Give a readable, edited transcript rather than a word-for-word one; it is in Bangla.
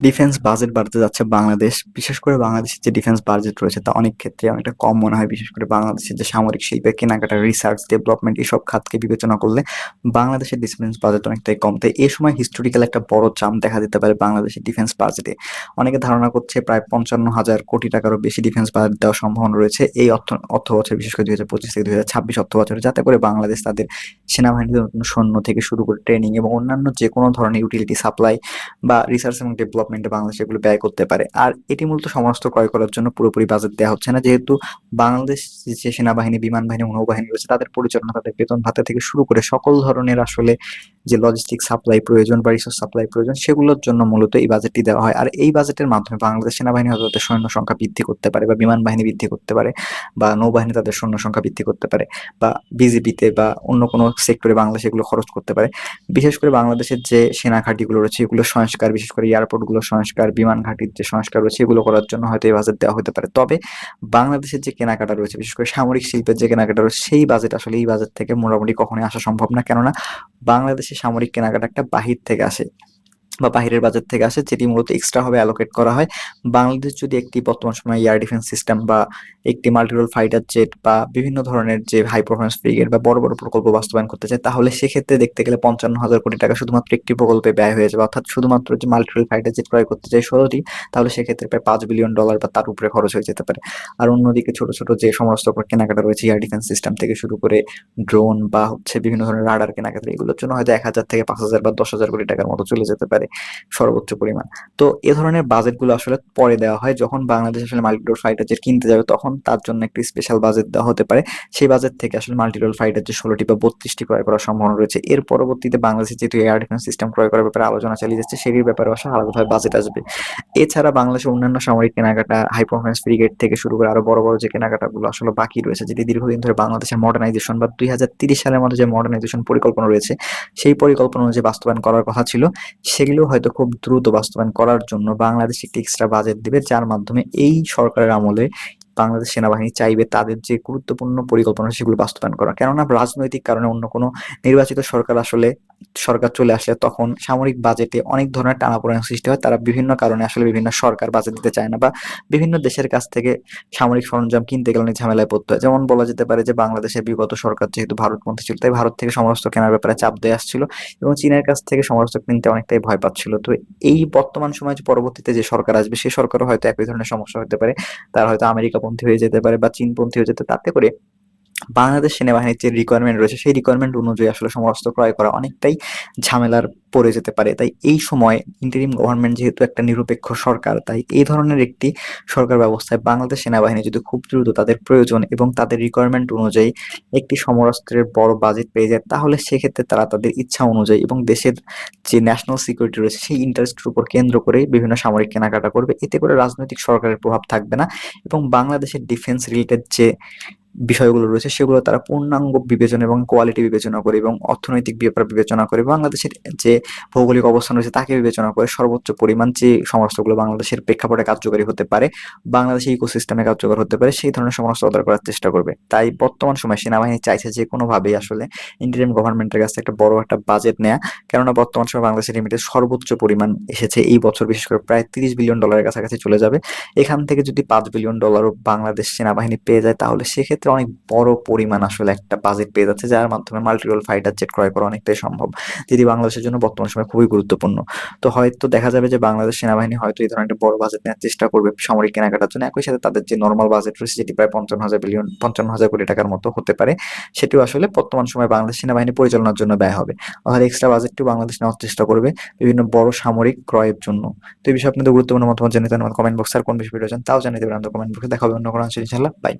ডিফেন্স বাজেট বাড়তে যাচ্ছে বাংলাদেশ। বিশেষ করে বাংলাদেশের যে ডিফেন্স বাজেট রয়েছে তা অনেক ক্ষেত্রে অনেকটা কম মনে হয়। বিশেষ করে বাংলাদেশের যে সামরিক শিল্পের কেনাকাটা, রিসার্চ, ডেভেলপমেন্ট এসব খাতকে বিবেচনা করলে বাংলাদেশের ডিফেন্স বাজেট অনেকটাই কম। তাই এ সময় হিস্টোরিক্যাল একটা বড় জাম্প দেখা দিতে পারে বাংলাদেশের ডিফেন্স বাজেটে। অনেকে ধারণা করছে প্রায় ৫৫,০০০ কোটি টাকারও বেশি ডিফেন্স বাজেট দেওয়ার সম্ভাবনা রয়েছে এই অর্থ বছর, বিশেষ করে ২০২৫ থেকে ২০২৬ অর্থ বছরে, যাতে করে বাংলাদেশ তাদের সেনাবাহিনীর নতুন সৈন্য থেকে শুরু করে ট্রেনিং এবং অন্যান্য যে কোনো ধরনের ইউটিলিটি সাপ্লাই বা রিসার্চ এবং ডেভেলপমেন্টে বাংলাদেশ এগুলো ব্যয় করতে পারে। আর এটি মূলত সমরাস্ত্র ক্রয় করার জন্য পুরোপুরি বাজেট দেওয়া হচ্ছে না, যেহেতু বাংলাদেশ যে সেনাবাহিনী, বিমান বাহিনী, নৌবাহিনী রয়েছে তাদের পরিচালনা, তাদের বেতন ভাতা থেকে শুরু করে সকল ধরনের আসলে যে লজিস্টিক সাপ্লাই প্রয়োজন বা রিসোর্স সাপ্লাই প্রয়োজন সেগুলোর জন্য মূলত এই বাজেটটি দেওয়া হয়। আর এই বাজেটের মাধ্যমে বাংলাদেশ সেনাবাহিনী হয়তো তাদের সৈন্য সংখ্যা বৃদ্ধি করতে পারে বা বিমান বাহিনী বৃদ্ধি করতে পারে বা নৌবাহিনী তাদের সৈন্য সংখ্যা বৃদ্ধি করতে পারে বা বিজিবিতে বা অন্য কোনো সেক্টরে বাংলাদেশ এগুলো খরচ করতে পারে। বিশেষ করে বাংলাদেশের যে সেনা ঘাঁটিগুলো রয়েছে এগুলো সংস্কার, বিশেষ করে এয়ারপোর্টগুলো সংস্কার, বিমান ঘাঁটির যে সংস্কার রয়েছে এগুলো করার জন্য হয়তো এই বাজেট দেওয়া হতে পারে। তবে বাংলাদেশের যে কেনাকাটা রয়েছে, বিশেষ করে সামরিক শিল্পের যে কেনাকাটা রয়েছে, সেই বাজেট আসলে এই বাজেট থেকে মোটামুটি কখনোই আসা সম্ভব না। কেননা বাংলাদেশের সামরিক কেনাকাটা একটা বাহির থেকে আসে বা বাহিরের বাজেট থেকে আসে, যেটি মূলত এক্সট্রা ভাবে অ্যালোকেট করা হয়। বাংলাদেশ যদি একটি বর্তমান সময়ে এয়ার ডিফেন্স সিস্টেম বা একটি মাল্টিরোল ফাইটার জেট বা বিভিন্ন ধরনের যে হাই পারফরমেন্স ফ্রিগেট বা বড় বড় প্রকল্প বাস্তবায়ন করতে চায়, তাহলে সেক্ষেত্রে দেখতে গেলে ৫৫,০০০ কোটি টাকা শুধুমাত্র একটি প্রকল্পে ব্যয় হয়ে যাবে। অর্থাৎ শুধুমাত্র যে মাল্টিরোল ফাইটার জেট ক্রয় করতে চাই ১৬টি, তাহলে সেক্ষেত্রে প্রায় $৫ বিলিয়ন বা তার উপরে খরচ হয়ে যেতে পারে। আর অন্যদিকে ছোট ছোট যে সমস্ত কেনাকাটা রয়েছে এয়ার ডিফেন্স সিস্টেম থেকে শুরু করে ড্রোন বা বিভিন্ন ধরনের রাডার কেনাকাটা, এগুলোর জন্য হয়তো ১,০০০ থেকে ৫,০০০ বা ১০,০০০ কোটি টাকার মতো চলে যেতে পারে সর্বোচ্চ পরিমাণ। তো এ ধরনের বাজেটগুলো আসলে পরে দেওয়া হয়। যখন বাংলাদেশ আসলে মাল্টিরোল ফাইটার জেট কিনতে যাবে তখন তার জন্য একটি স্পেশাল বাজেট দেওয়া হতে পারে। সেই বাজেট থেকে আসলে মাল্টিরোল ফাইটার জেট ১৬টি বা ৩২টি ক্রয় করার সম্ভাবনা রয়েছে। এর পরবর্তীতে বাংলাদেশে যেহেতু এয়ার ডিফেন্স সিস্টেম ক্রয় করার ব্যাপারে আলোচনা চালিয়ে যাচ্ছে, সেটির ব্যাপারেও আসলে আলাদাভাবে বাজেট আসবে। এছাড়া বাংলাদেশের অন্যান্য সামরিক কেনাকাটা, হাই পারফরম্যান্স ফ্রিগেট থেকে শুরু করে আরো বড় বড় যে কেনাকাটাগুলো আসলে বাকি রয়েছে, যেটি দীর্ঘদিন ধরে বাংলাদেশের মডার্নাইজেশন বা ২০৩০ সালের মধ্যে যে মডার্নাইজেশন পরিকল্পনা রয়েছে সেই পরিকল্পনা অনুযায়ী বাস্তবায়ন করার কথা ছিল, সেগুলো হয়তো খুব দ্রুত বাস্তবায়ন করার জন্য বাংলাদেশ একটি এক্সট্রা বাজেট দিবে, যার মাধ্যমে এই সরকারের আমলে বাংলাদেশ সেনাবাহিনী চাইবে তাদের যে গুরুত্বপূর্ণ পরিকল্পনা সেগুলো বাস্তবায়ন করা। কেননা রাজনৈতিক কারণে অন্য কোনো নির্বাচিত সরকার চলে আসলে তখন সামরিক বাজেটে অনেক ধরনের টানাপোড়েন সৃষ্টি হয়। তারা বিভিন্ন কারণে আসলে বিভিন্ন সরকার বাজেট দিতে চায় না বা বিভিন্ন দেশের কাছ থেকে সামরিক সরঞ্জাম কিনতে গেলে অনেক ঝামেলায় পড়তে হয়। যেমন বলা যেতে পারে যে বাংলাদেশের বিগত সরকার যেহেতু ভারতপন্থী ছিল, তাই ভারত থেকে সমরাস্ত্র কেনার ব্যাপারে চাপ দিয়ে আসছিল এবং চীনের কাছ থেকে সমরাস্ত্র কিনতে অনেকটাই ভয় পাচ্ছিল। তো এই বর্তমান সময়ে যে পরবর্তীতে যে সরকার আসবে সেই সরকারও হয়তো একই ধরনের সমস্যা হতে পারে। তারা হয়তো আমেরিকাপন্থী হয়ে যেতে পারে বা চীনপন্থী হয়ে যেতে, তাতে করে বাংলাদেশ সেনাবাহিনীর যে রিকোয়ারমেন্ট রয়েছে সেই রিকোয়ারমেন্ট অনুযায়ী আসলে সমরাস্ত্র ক্রয় করা অনেকটাই ঝামেলার পড়ে যেতে পারে। তাই এই সময় ইন্টারিম গভর্নমেন্ট যেহেতু একটা নিরপেক্ষ সরকার, তাই এই ধরনের একটি সরকার ব্যবস্থায় বাংলাদেশ সেনাবাহিনী যদি খুব দ্রুত তাদের প্রয়োজন এবং তাদের রিকোয়ারমেন্ট অনুযায়ী একটি সমরাস্ত্রের বড় বাজেট পেয়ে যায়, তাহলে সেক্ষেত্রে তারা তাদের ইচ্ছা অনুযায়ী এবং দেশের যে ন্যাশনাল সিকিউরিটি রয়েছে সেই ইন্টারেস্টের উপর কেন্দ্র করে বিভিন্ন সামরিক কেনাকাটা করবে। এতে করে রাজনৈতিক সরকারের প্রভাব থাকবে না এবং বাংলাদেশের ডিফেন্স রিলেটেড যে বিষয়গুলো রয়েছে সেগুলো তারা পূর্ণাঙ্গ বিবেচনা এবং কোয়ালিটি বিবেচনা করে এবং অর্থনৈতিক ব্যাপার বিবেচনা করে, বাংলাদেশের যে ভৌগোলিক অবস্থান রয়েছে তাকে বিবেচনা করে সর্বোচ্চ পরিমাণ যে সমরাস্ত্রগুলো বাংলাদেশের প্রেক্ষাপটে কার্যকরী হতে পারে, বাংলাদেশের ইকোসিস্টেমে কার্যকর হতে পারে, সেই ধরনের সমরাস্ত্র অর্ডার করার চেষ্টা করবে। তাই বর্তমান সময়ে সেনাবাহিনী চাইছে যে কোনোভাবেই আসলে ইন্টারিম গভর্নমেন্টের কাছে একটা বড় একটা বাজেট নেয়া। কেননা বর্তমান সময়ে বাংলাদেশের রেমিটেন্স সর্বোচ্চ পরিমাণ এসেছে এই বছর, বিশেষ করে প্রায় $30 বিলিয়ন কাছাকাছি চলে যাবে। এখান থেকে যদি $5 বিলিয়ন বাংলাদেশ সেনাবাহিনী পেয়ে যায়, তাহলে সেক্ষেত্রে অনেক বড় পরিমাণ আসলে একটা বাজেট পেয়ে যাচ্ছে, যার মাধ্যমে মাল্টিরোল ফাইটার জেট ক্রয় করা অনেকটাই সম্ভব, যেটি বাংলাদেশের জন্য বর্তমান সময়ে খুবই গুরুত্বপূর্ণ। তো হয়তো দেখা যাবে যে বাংলাদেশ সেনাবাহিনী হয়তো এই ধরনের একটা বড় বাজেট নেওয়ার চেষ্টা করবে সামরিক কেনাকাটার জন্য। একই সাথে তাদের যে নরমাল বাজেট রয়েছে যেটি প্রায় ৫৫,০০০ কোটি টাকার মতো হতে পারে, সেটিও আসলে বর্তমান সময়ে বাংলাদেশ সেনাবাহিনী পরিচালনার জন্য ব্যয় হবে। অর্থাৎ এক্সট্রা বাজেটটিও বাংলাদেশ নেওয়ার চেষ্টা করবে বিভিন্ন বড় সামরিক ক্রয়ের জন্য। তো এই বিষয়ে আপনাদের গুরুত্বপূর্ণ মতামত জানাতে আমার কমেন্ট বক্সে, আর কোন বিষয় রয়েছেন তাও জানিয়ে দেবেন আমাদের কমেন্ট বক্সে। দেখা হবে অন্য কোনো আনসার, ইনশাআল্লাহ। বাই।